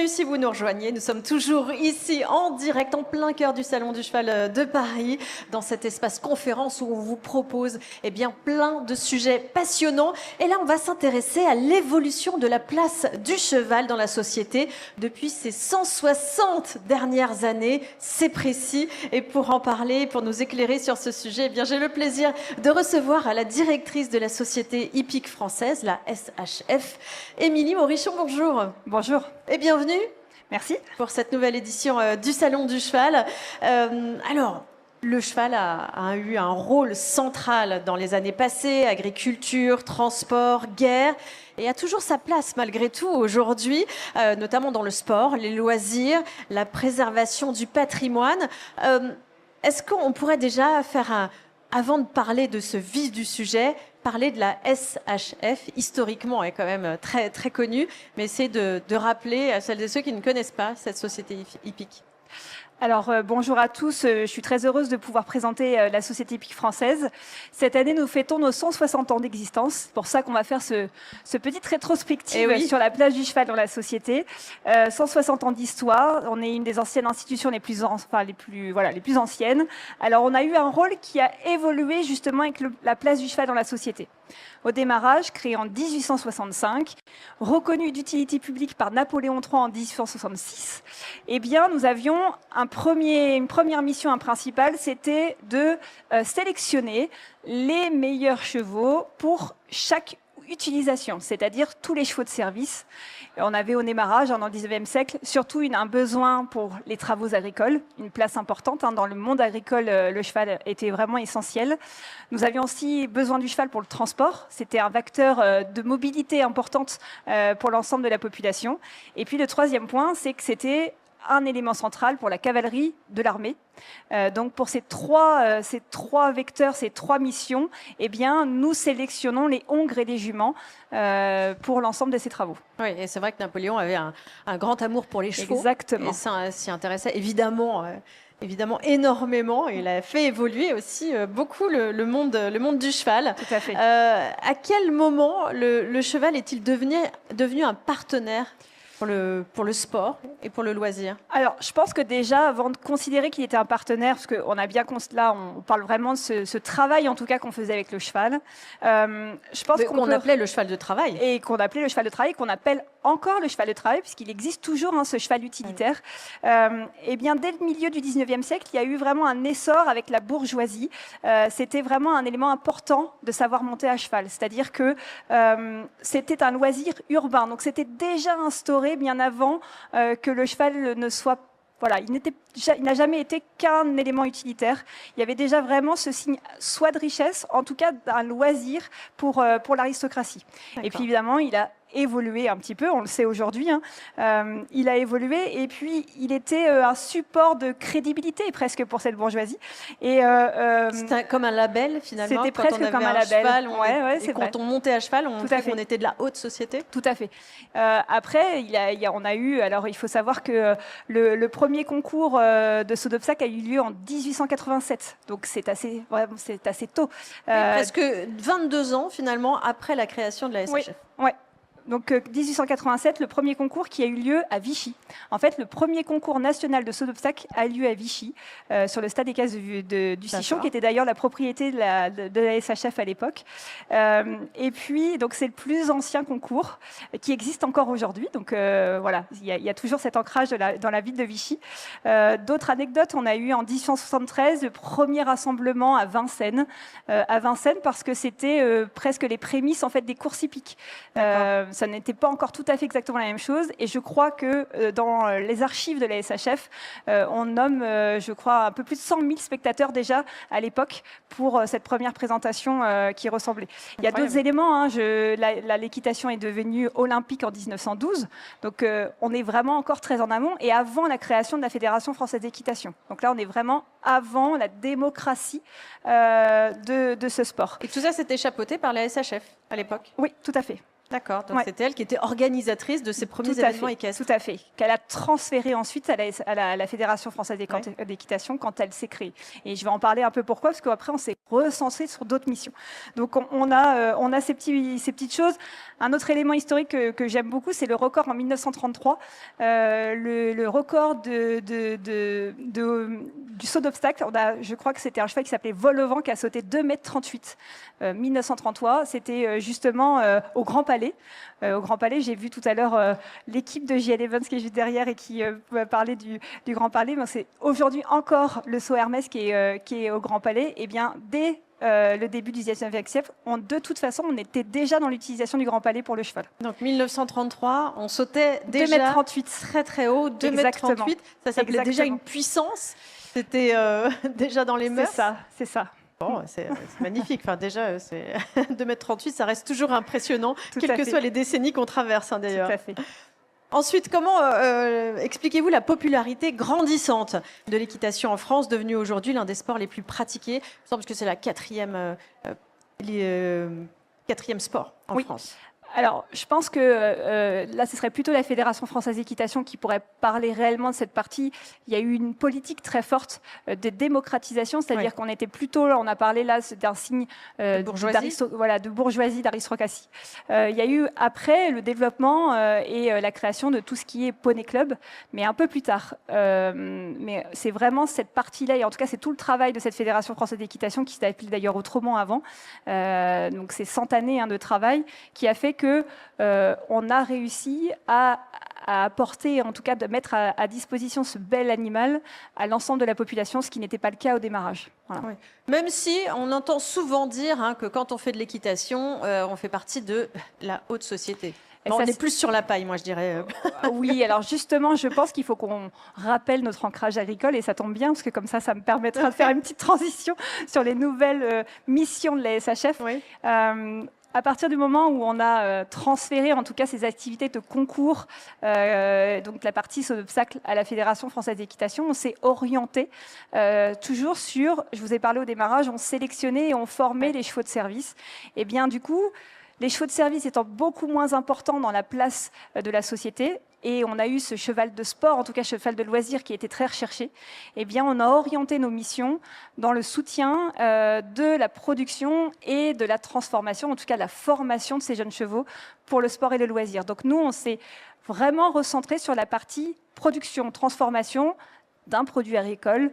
bienvenue si vous nous rejoignez. Nous sommes toujours ici en direct, en plein cœur du Salon du Cheval de Paris, dans cet espace conférence où on vous propose plein de sujets passionnants. Et là, on va s'intéresser à l'évolution de la place du cheval dans la société depuis ces 160 dernières années. C'est précis. Et pour en parler, pour nous éclairer sur ce sujet, j'ai le plaisir de recevoir la directrice de la Société hippique française, la SHF, Émilie Morichon. Bonjour. Bonjour. Et bienvenue. Merci. Pour cette nouvelle édition du Salon du Cheval. Alors, le cheval a eu un rôle central dans les années passées, agriculture, transport, guerre, et a toujours sa place malgré tout aujourd'hui, notamment dans le sport, les loisirs, la préservation du patrimoine. Est-ce qu'on pourrait déjà faire avant de parler de ce vif du sujet, parler de la SHF, historiquement est quand même très, très connue, mais c'est de rappeler à celles et ceux qui ne connaissent pas cette société hippique. Alors, bonjour à tous. Je suis très heureuse de pouvoir présenter la Société hippique française. Cette année, nous fêtons nos 160 ans d'existence. C'est pour ça qu'on va faire ce petit rétrospective sur la place du cheval dans la société. 160 ans d'histoire. On est une des anciennes institutions les plus anciennes. Alors, on a eu un rôle qui a évolué justement avec la place du cheval dans la société. Au démarrage, créé en 1865, reconnu d'utilité publique par Napoléon III en 1866, nous avions une première mission principale, c'était de sélectionner les meilleurs chevaux pour chaque utilisation, c'est-à-dire tous les chevaux de service. On avait au démarrage, dans le 19e siècle, surtout un besoin pour les travaux agricoles, une place importante. Dans le monde agricole, le cheval était vraiment essentiel. Nous avions aussi besoin du cheval pour le transport. C'était un vecteur de mobilité importante pour l'ensemble de la population. Et puis le troisième point, c'est que c'était un élément central pour la cavalerie de l'armée. Donc pour ces trois vecteurs, ces trois missions, nous sélectionnons les hongres et les juments pour l'ensemble de ces travaux. Oui, et c'est vrai que Napoléon avait un grand amour pour les chevaux. Exactement. Et ça s'y intéressait évidemment énormément. Il a fait évoluer aussi beaucoup le monde du cheval. Tout à fait. À quel moment le cheval est-il devenu un partenaire pour le sport et pour le loisir? Alors, je pense que déjà, avant de considérer qu'il était un partenaire, parce qu'on a bien là, on parle vraiment de ce travail, en tout cas, qu'on faisait avec le cheval. Je pense qu'on appelait le cheval de travail. Et qu'on appelait le cheval de travail, qu'on appelle encore le cheval de travail, puisqu'il existe toujours ce cheval utilitaire. Dès le milieu du 19e siècle, il y a eu vraiment un essor avec la bourgeoisie. C'était vraiment un élément important de savoir monter à cheval. C'est-à-dire que c'était un loisir urbain. Donc, c'était déjà instauré bien avant que le cheval ne soit... Voilà, il n'a jamais été qu'un élément utilitaire. Il y avait déjà vraiment ce signe, soit de richesse, en tout cas d'un loisir pour l'aristocratie. Et puis évidemment, il a évolué un petit peu, on le sait aujourd'hui. Il a évolué et puis il était un support de crédibilité presque pour cette bourgeoisie. C'était comme un label finalement. C'était presque comme un label. Quand on montait à cheval, on montrait qu'on était de la haute société. Tout à fait. Après, on a eu. Alors, il faut savoir que le premier concours de saut d'obstacle a eu lieu en 1887. Donc, c'est assez tôt. Presque 22 ans finalement après la création de la SHF. Oui. Donc 1887, le premier concours qui a eu lieu à Vichy. En fait, le premier concours national de saut d'obstacle a eu lieu à Vichy, sur le stade des Cases du Sichon, qui était d'ailleurs la propriété de la SHF à l'époque. Et puis, donc c'est le plus ancien concours qui existe encore aujourd'hui. Donc voilà, il y a toujours cet ancrage dans la ville de Vichy. D'autres anecdotes, on a eu en 1873 le premier rassemblement à Vincennes. Parce que c'était presque les prémices en fait des courses hippiques. Ça n'était pas encore tout à fait exactement la même chose. Et je crois que dans les archives de la SHF, on nomme, je crois, un peu plus de 100 000 spectateurs déjà à l'époque pour cette première présentation qui ressemblait. Il y a d'autres éléments. L'équitation est devenue olympique en 1912. Donc, on est vraiment encore très en amont et avant la création de la Fédération française d'équitation. Donc là, on est vraiment avant la démocratie de ce sport. Et tout ça, c'était chapeauté par la SHF à l'époque? Oui, tout à fait. D'accord, donc c'était elle qui était organisatrice de ces premiers événements équestres. Tout à fait, qu'elle a transféré ensuite à la Fédération française d'équitation quand elle s'est créée. Et je vais en parler un peu pourquoi, parce qu'après on s'est recensé sur d'autres missions. Donc on a ces petites choses. Un autre élément historique que j'aime beaucoup, c'est le record en 1933, le record du saut d'obstacle. Je crois que c'était un cheval qui s'appelait Vol-au-Vent qui a sauté 2,38 m. 1933, c'était justement au Grand Palais. Au Grand Palais, j'ai vu tout à l'heure l'équipe de JL Evans qui est juste derrière et qui va parler du Grand Palais. C'est aujourd'hui encore le saut Hermès qui est au Grand Palais. Et bien, dès le début du XIXe siècle, de toute façon, on était déjà dans l'utilisation du Grand Palais pour le cheval. Donc 1933, on sautait déjà 2,38 m très très haut, 2,38 m. Ça s'appelait déjà une puissance. C'était déjà dans les mœurs. C'est ça. Bon, c'est magnifique. Enfin, déjà, 2,38 m, ça reste toujours impressionnant, quelles que soient les décennies qu'on traverse, d'ailleurs. Tout à fait. Ensuite, comment expliquez-vous la popularité grandissante de l'équitation en France, devenue aujourd'hui l'un des sports les plus pratiqués? Il me semble que c'est la quatrième sport en France. Alors, je pense que là, ce serait plutôt la Fédération française d'équitation qui pourrait parler réellement de cette partie. Il y a eu une politique très forte de démocratisation, c'est-à-dire qu'on était plutôt, on a parlé là d'un signe de bourgeoisie, d'aristocratie. Il y a eu après le développement et la création de tout ce qui est Poney Club, mais un peu plus tard. Mais c'est vraiment cette partie-là, et en tout cas, c'est tout le travail de cette Fédération française d'équitation qui s'appelait d'ailleurs autrement avant. Donc, c'est 100 années de travail qui a fait que on a réussi à apporter, en tout cas de mettre à disposition ce bel animal à l'ensemble de la population, ce qui n'était pas le cas au démarrage. Voilà. Oui. Même si on entend souvent dire que quand on fait de l'équitation, on fait partie de la haute société. Bon, on est plus sur la paille, moi je dirais. Oui, alors justement, je pense qu'il faut qu'on rappelle notre ancrage agricole, et ça tombe bien, parce que comme ça me permettra de faire une petite transition sur les nouvelles missions de la SHF. Oui. À partir du moment où on a transféré, en tout cas, ces activités de concours, donc la partie saut d'obstacle à la Fédération française d'équitation, on s'est orienté toujours sur, je vous ai parlé au démarrage, on sélectionnait et on formait les chevaux de service. Et bien du coup, les chevaux de service étant beaucoup moins importants dans la place de la société, et on a eu ce cheval de sport, en tout cas cheval de loisir, qui était très recherché, eh bien on a orienté nos missions dans le soutien de la production et de la transformation, en tout cas la formation de ces jeunes chevaux pour le sport et le loisir. Donc nous, on s'est vraiment recentré sur la partie production, transformation d'un produit agricole,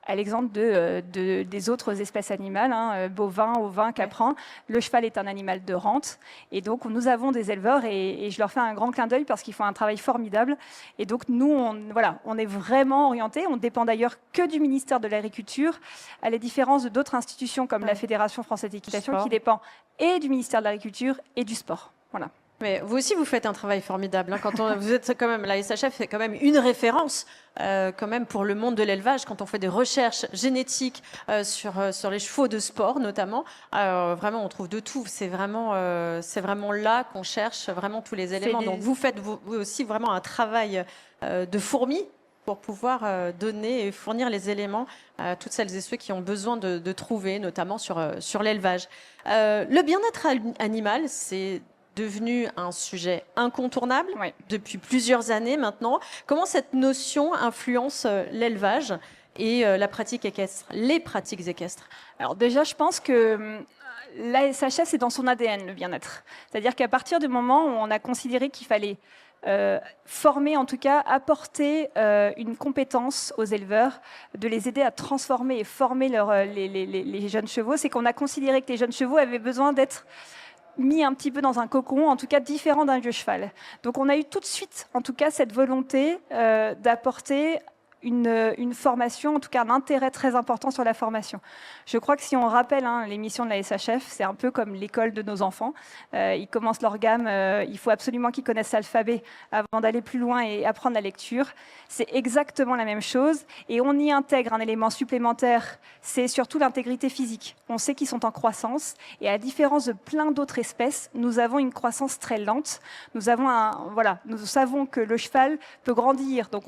à l'exemple des autres espèces animales, bovins, ovins, caprins. Le cheval est un animal de rente. Et donc, nous avons des éleveurs, et je leur fais un grand clin d'œil parce qu'ils font un travail formidable. Et donc, nous, on est vraiment orientés. On ne dépend d'ailleurs que du ministère de l'Agriculture, à la différence d'autres institutions comme la Fédération française d'équitation, qui dépend et du ministère de l'Agriculture et du sport. Voilà. Mais vous aussi, vous faites un travail formidable. Quand vous êtes quand même, la SHF est quand même une référence quand même pour le monde de l'élevage. Quand on fait des recherches génétiques sur les chevaux de sport, notamment, vraiment, on trouve de tout. C'est vraiment là qu'on cherche vraiment tous les éléments. Donc, vous faites vous aussi vraiment un travail de fourmi pour pouvoir donner et fournir les éléments à toutes celles et ceux qui ont besoin de trouver, notamment sur l'élevage. Le bien-être animal, c'est devenu un sujet incontournable depuis plusieurs années maintenant. Comment cette notion influence l'élevage et la pratique équestre, les pratiques équestres? Alors déjà, je pense que la SHF, c'est dans son ADN, le bien-être. C'est-à-dire qu'à partir du moment où on a considéré qu'il fallait former, en tout cas, apporter une compétence aux éleveurs, de les aider à transformer et former les jeunes chevaux, c'est qu'on a considéré que les jeunes chevaux avaient besoin d'être mis un petit peu dans un cocon, en tout cas différent d'un vieux cheval. Donc on a eu tout de suite, en tout cas, cette volonté d'apporter une formation, en tout cas un intérêt très important sur la formation. Je crois que si on rappelle les missions de la SHF, c'est un peu comme l'école de nos enfants. Ils commencent leur gamme, il faut absolument qu'ils connaissent l'alphabet avant d'aller plus loin et apprendre la lecture. C'est exactement la même chose, et on y intègre un élément supplémentaire, c'est surtout l'intégrité physique. On sait qu'ils sont en croissance, et à la différence de plein d'autres espèces, nous avons une croissance très lente. Nous savons que le cheval peut grandir, donc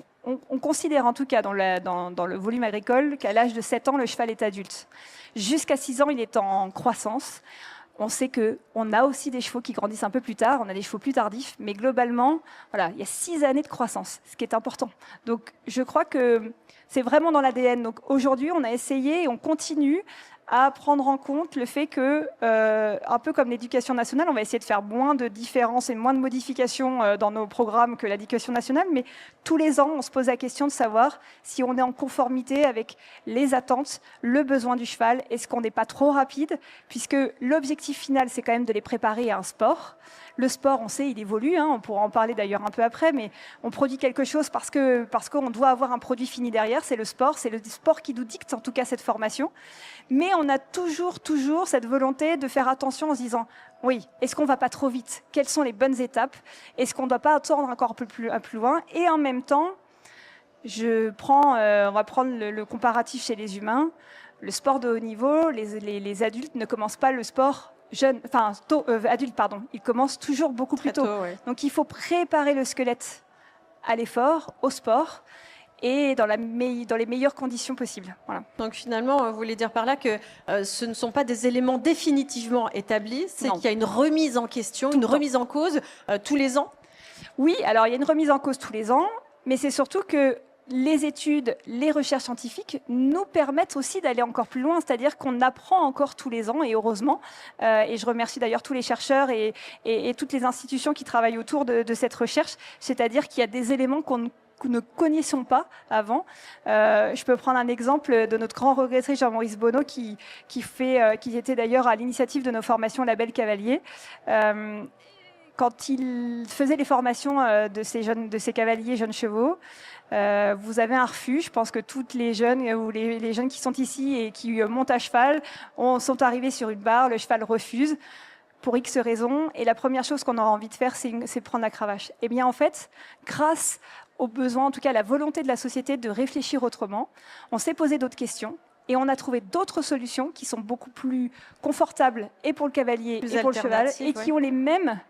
on considère en tout cas dans le volume agricole qu'à l'âge de 7 ans, le cheval est adulte. Jusqu'à 6 ans, il est en croissance. On sait qu'on a aussi des chevaux qui grandissent un peu plus tard, on a des chevaux plus tardifs, mais globalement, voilà, il y a 6 années de croissance, ce qui est important. Donc, je crois que c'est vraiment dans l'ADN. Donc, aujourd'hui, on a essayé et on continue à prendre en compte le fait que, un peu comme l'éducation nationale, on va essayer de faire moins de différences et moins de modifications dans nos programmes que l'éducation nationale, mais tous les ans, on se pose la question de savoir si on est en conformité avec les attentes, le besoin du cheval, est-ce qu'on n'est pas trop rapide, puisque l'objectif final, c'est quand même de les préparer à un sport. Le sport, on sait, il évolue, on pourra en parler d'ailleurs un peu après, mais on produit quelque chose parce qu'on doit avoir un produit fini derrière, c'est le sport qui nous dicte en tout cas cette formation. Mais on a toujours cette volonté de faire attention en se disant, oui, est-ce qu'on ne va pas trop vite? Quelles sont les bonnes étapes? Est-ce qu'on ne doit pas attendre encore un peu plus loin? Et en même temps, on va prendre le comparatif chez les humains. Le sport de haut niveau, les adultes ne commencent pas le sport adulte, il commence toujours beaucoup plus tôt. Ouais. Donc il faut préparer le squelette à l'effort, au sport, et dans les meilleures conditions possibles. Voilà. Donc finalement, vous voulez dire par là que ce ne sont pas des éléments définitivement établis, c'est qu'il y a une remise en question, une remise en cause tous les ans? Oui, alors il y a une remise en cause tous les ans, mais c'est surtout que les études, les recherches scientifiques nous permettent aussi d'aller encore plus loin, c'est-à-dire qu'on apprend encore tous les ans, et heureusement. Et je remercie d'ailleurs tous les chercheurs et toutes les institutions qui travaillent autour de cette recherche, c'est-à-dire qu'il y a des éléments qu'on ne connaissions pas avant. Je peux prendre un exemple de notre grand regretté Jean-Maurice Bonneau qui était d'ailleurs à l'initiative de nos formations Label Cavalier. Quand il faisait les formations de ces cavaliers jeunes chevaux, vous avez un refus. Je pense que toutes les jeunes ou les jeunes qui sont ici et qui montent à cheval sont arrivés sur une barre, le cheval refuse pour X raisons. Et la première chose qu'on aura envie de faire, c'est prendre la cravache. Eh bien, en fait, grâce au besoin, en tout cas à la volonté de la société de réfléchir autrement, on s'est posé d'autres questions. Et on a trouvé d'autres solutions qui sont beaucoup plus confortables et pour le cavalier et pour le cheval, et qui ont les mêmes,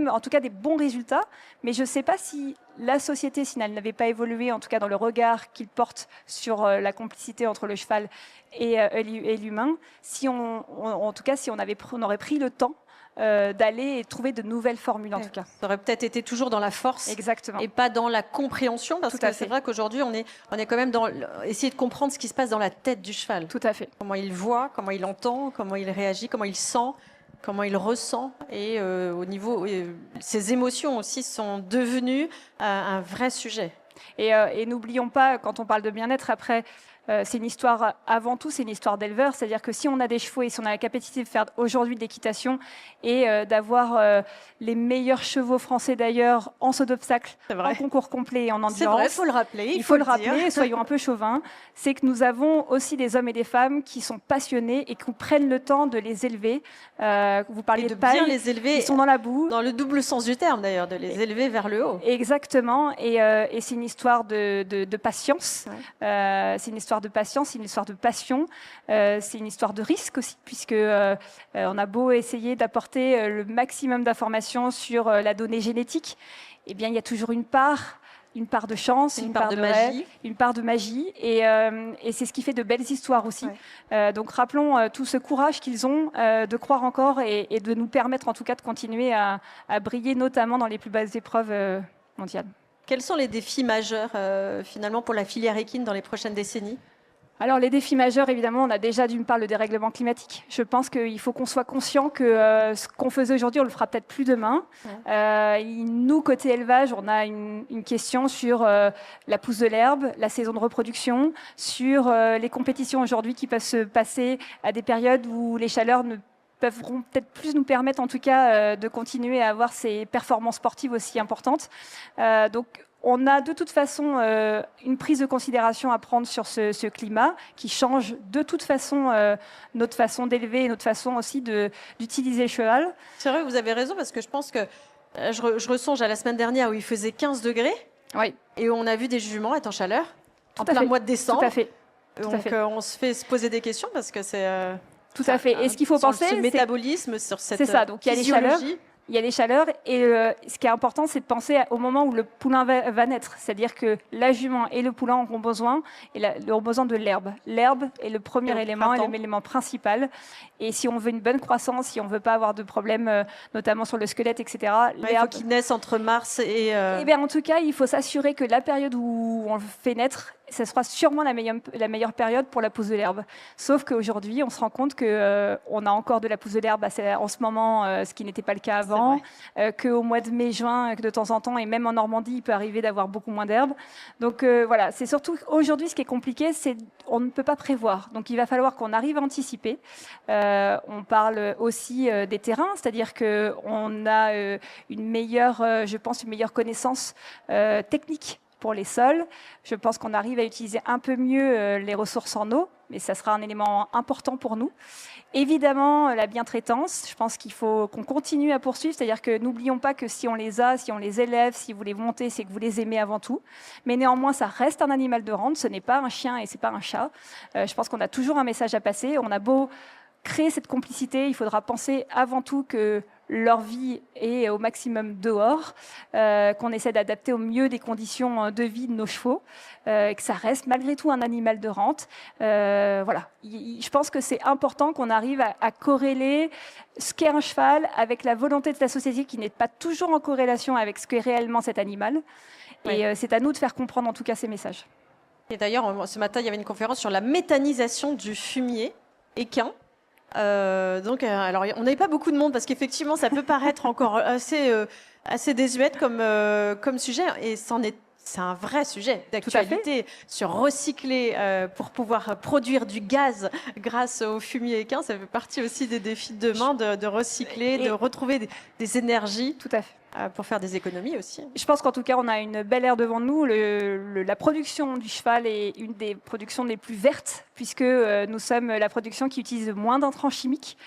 en tout cas des bons résultats. Mais je ne sais pas si la société, si elle n'avait pas évolué, en tout cas dans le regard qu'il porte sur la complicité entre le cheval et l'humain, si on aurait pris le temps d'aller et trouver de nouvelles formules, en tout cas. Ça aurait peut-être été toujours dans la force. Exactement. Et pas dans la compréhension, parce que c'est vrai qu'aujourd'hui, on est quand même dans essayer de comprendre ce qui se passe dans la tête du cheval. Tout à fait. Comment il voit, comment il entend, comment il réagit, comment il sent, comment il ressent. Et au niveau, ses émotions aussi sont devenues un vrai sujet. Et n'oublions pas, quand on parle de bien-être, après, c'est une histoire, avant tout, c'est une histoire d'éleveur. C'est-à-dire que si on a des chevaux et si on a la capacité de faire aujourd'hui de l'équitation et d'avoir les meilleurs chevaux français d'ailleurs en saut d'obstacle, en concours complet et en endurance. C'est vrai, il faut le rappeler. Il faut le rappeler, soyons un peu chauvins. C'est que nous avons aussi des hommes et des femmes qui sont passionnés et qui prennent le temps de les élever. Vous parliez de paille, bien les élever. Ils sont dans la boue. Dans le double sens du terme d'ailleurs, de les élever vers le haut. Exactement. Et c'est une histoire de patience. Ouais. C'est une histoire de patience, c'est une histoire de passion, c'est une histoire de risque aussi, puisque on a beau essayer d'apporter le maximum d'informations sur la donnée génétique, eh bien il y a toujours une part de chance, une part de magie, une part de magie, et c'est ce qui fait de belles histoires aussi. Ouais. Donc rappelons tout ce courage qu'ils ont de croire encore et de nous permettre en tout cas de continuer à briller, notamment dans les plus basses épreuves mondiales. Quels sont les défis majeurs finalement pour la filière équine dans les prochaines décennies ? Alors les défis majeurs, évidemment, on a déjà d'une part le dérèglement climatique. Je pense qu'il faut qu'on soit conscient que ce qu'on faisait aujourd'hui, on le fera peut-être plus demain. Ouais. Nous, côté élevage, on a une question sur la pousse de l'herbe, la saison de reproduction, sur les compétitions aujourd'hui qui peuvent se passer à des périodes où les chaleurs peuvent peut-être plus nous permettre, en tout cas, de continuer à avoir ces performances sportives aussi importantes. Donc, on a de toute façon une prise de considération à prendre sur ce climat qui change de toute façon notre façon d'élever et notre façon aussi d'utiliser le cheval. C'est vrai, vous avez raison, parce que je pense que je ressonge à la semaine dernière où il faisait 15 degrés. Oui. Et on a vu des juments être en chaleur en plein mois de décembre. Tout à fait. Donc on se fait se poser des questions parce que c'est... Tout à fait. Et ce qu'il faut penser, c'est le métabolisme, sur cette c'est ça. Donc il y a les chaleurs. il y a des chaleurs et ce qui est important, c'est de penser au moment où le poulain va naître. C'est-à-dire que la jument et le poulain auront besoin de l'herbe. L'herbe est le premier élément, et l'élément principal. Et si on veut une bonne croissance, si on ne veut pas avoir de problèmes, notamment sur le squelette, etc., il faut qu'il naisse entre mars et... Eh bien, en tout cas, il faut s'assurer que la période où on le fait naître, ce sera sûrement la meilleure période pour la pousse de l'herbe. Sauf qu'aujourd'hui, on se rend compte qu'on a encore de la pousse de l'herbe en ce moment, ce qui n'était pas le cas avant, qu'au mois de mai, juin, que de temps en temps, et même en Normandie, il peut arriver d'avoir beaucoup moins d'herbe. Donc voilà, c'est surtout aujourd'hui ce qui est compliqué, c'est on ne peut pas prévoir. Donc il va falloir qu'on arrive à anticiper. On parle aussi des terrains, c'est-à-dire qu'on a une meilleure connaissance technique pour les sols. Je pense qu'on arrive à utiliser un peu mieux les ressources en eau, mais ça sera un élément important pour nous. Évidemment, la bientraitance, je pense qu'il faut qu'on continue à poursuivre, c'est-à-dire que n'oublions pas que si on les élève, si vous les montez, c'est que vous les aimez avant tout. Mais néanmoins, ça reste un animal de rente, ce n'est pas un chien et ce n'est pas un chat. Je pense qu'on a toujours un message à passer. On a beau créer cette complicité, il faudra penser avant tout que leur vie est au maximum dehors, qu'on essaie d'adapter au mieux des conditions de vie de nos chevaux, que ça reste malgré tout un animal de rente. Voilà. Je pense que c'est important qu'on arrive à corréler ce qu'est un cheval avec la volonté de la société qui n'est pas toujours en corrélation avec ce qu'est réellement cet animal. Et c'est à nous de faire comprendre en tout cas ces messages. Et d'ailleurs, ce matin, il y avait une conférence sur la méthanisation du fumier équin. Alors, on n'avait pas beaucoup de monde parce qu'effectivement, ça peut paraître encore assez désuète comme sujet, et c'est un vrai sujet d'actualité sur recycler pour pouvoir produire du gaz grâce au fumier équin. Ça fait partie aussi des défis de demain de recycler, de retrouver des énergies. Tout à fait. Pour faire des économies aussi. Je pense qu'en tout cas, on a une belle ère devant nous. La production du cheval est une des productions les plus vertes, puisque nous sommes la production qui utilise moins d'intrants chimiques,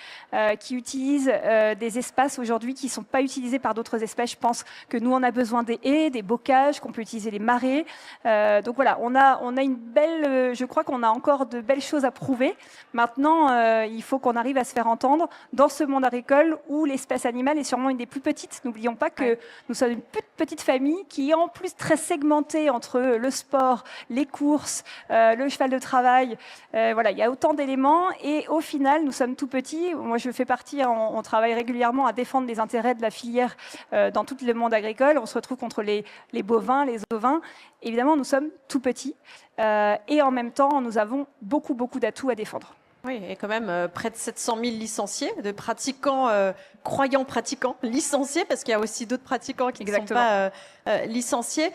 qui utilise des espaces aujourd'hui qui ne sont pas utilisés par d'autres espèces. Je pense que nous, on a besoin des haies, des bocages, qu'on peut utiliser les marais. Donc voilà, on a une belle... je crois qu'on a encore de belles choses à prouver. Maintenant, il faut qu'on arrive à se faire entendre dans ce monde agricole où l'espèce animale est sûrement une des plus petites. N'oublions pas que nous sommes une petite famille qui est en plus très segmentée entre le sport, les courses, le cheval de travail. Voilà, il y a autant d'éléments et au final, nous sommes tout petits. Moi, je fais partie, on travaille régulièrement à défendre les intérêts de la filière dans tout le monde agricole. On se retrouve contre les bovins, les ovins. Évidemment, nous sommes tout petits et en même temps, nous avons beaucoup d'atouts à défendre. Oui, et quand même près de 700 000 licenciés, de pratiquants, croyants pratiquants, licenciés, parce qu'il y a aussi d'autres pratiquants qui ne sont pas licenciés.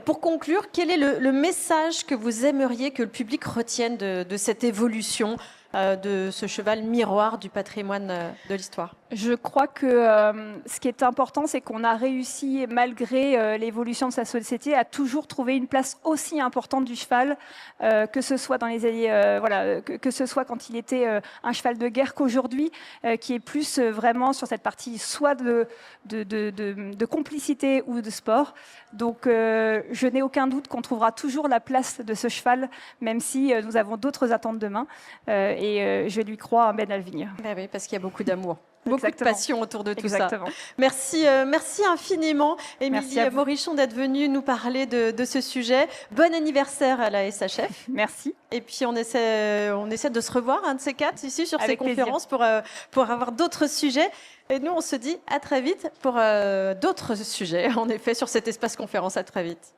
Pour conclure, quel est le message que vous aimeriez que le public retienne de cette évolution de ce cheval miroir du patrimoine de l'histoire? Je crois que ce qui est important, c'est qu'on a réussi, malgré l'évolution de sa société, à toujours trouver une place aussi importante du cheval, que ce soit dans les années, que ce soit quand il était un cheval de guerre qu'aujourd'hui, qui est plus vraiment sur cette partie soit de complicité ou de sport. Donc, je n'ai aucun doute qu'on trouvera toujours la place de ce cheval, même si nous avons d'autres attentes demain. Et je lui crois un Ben Alvigne. Ben oui, parce qu'il y a beaucoup d'amour. Beaucoup de passion autour de tout ça. Merci infiniment, Émilie Morichon, d'être venue nous parler de ce sujet. Bon anniversaire à la SHF. Merci. Et puis on essaie de se revoir, un de ces quatre, ici, sur ces conférences pour avoir d'autres sujets. Et nous, on se dit à très vite pour d'autres sujets, en effet, sur cet espace conférence. À très vite.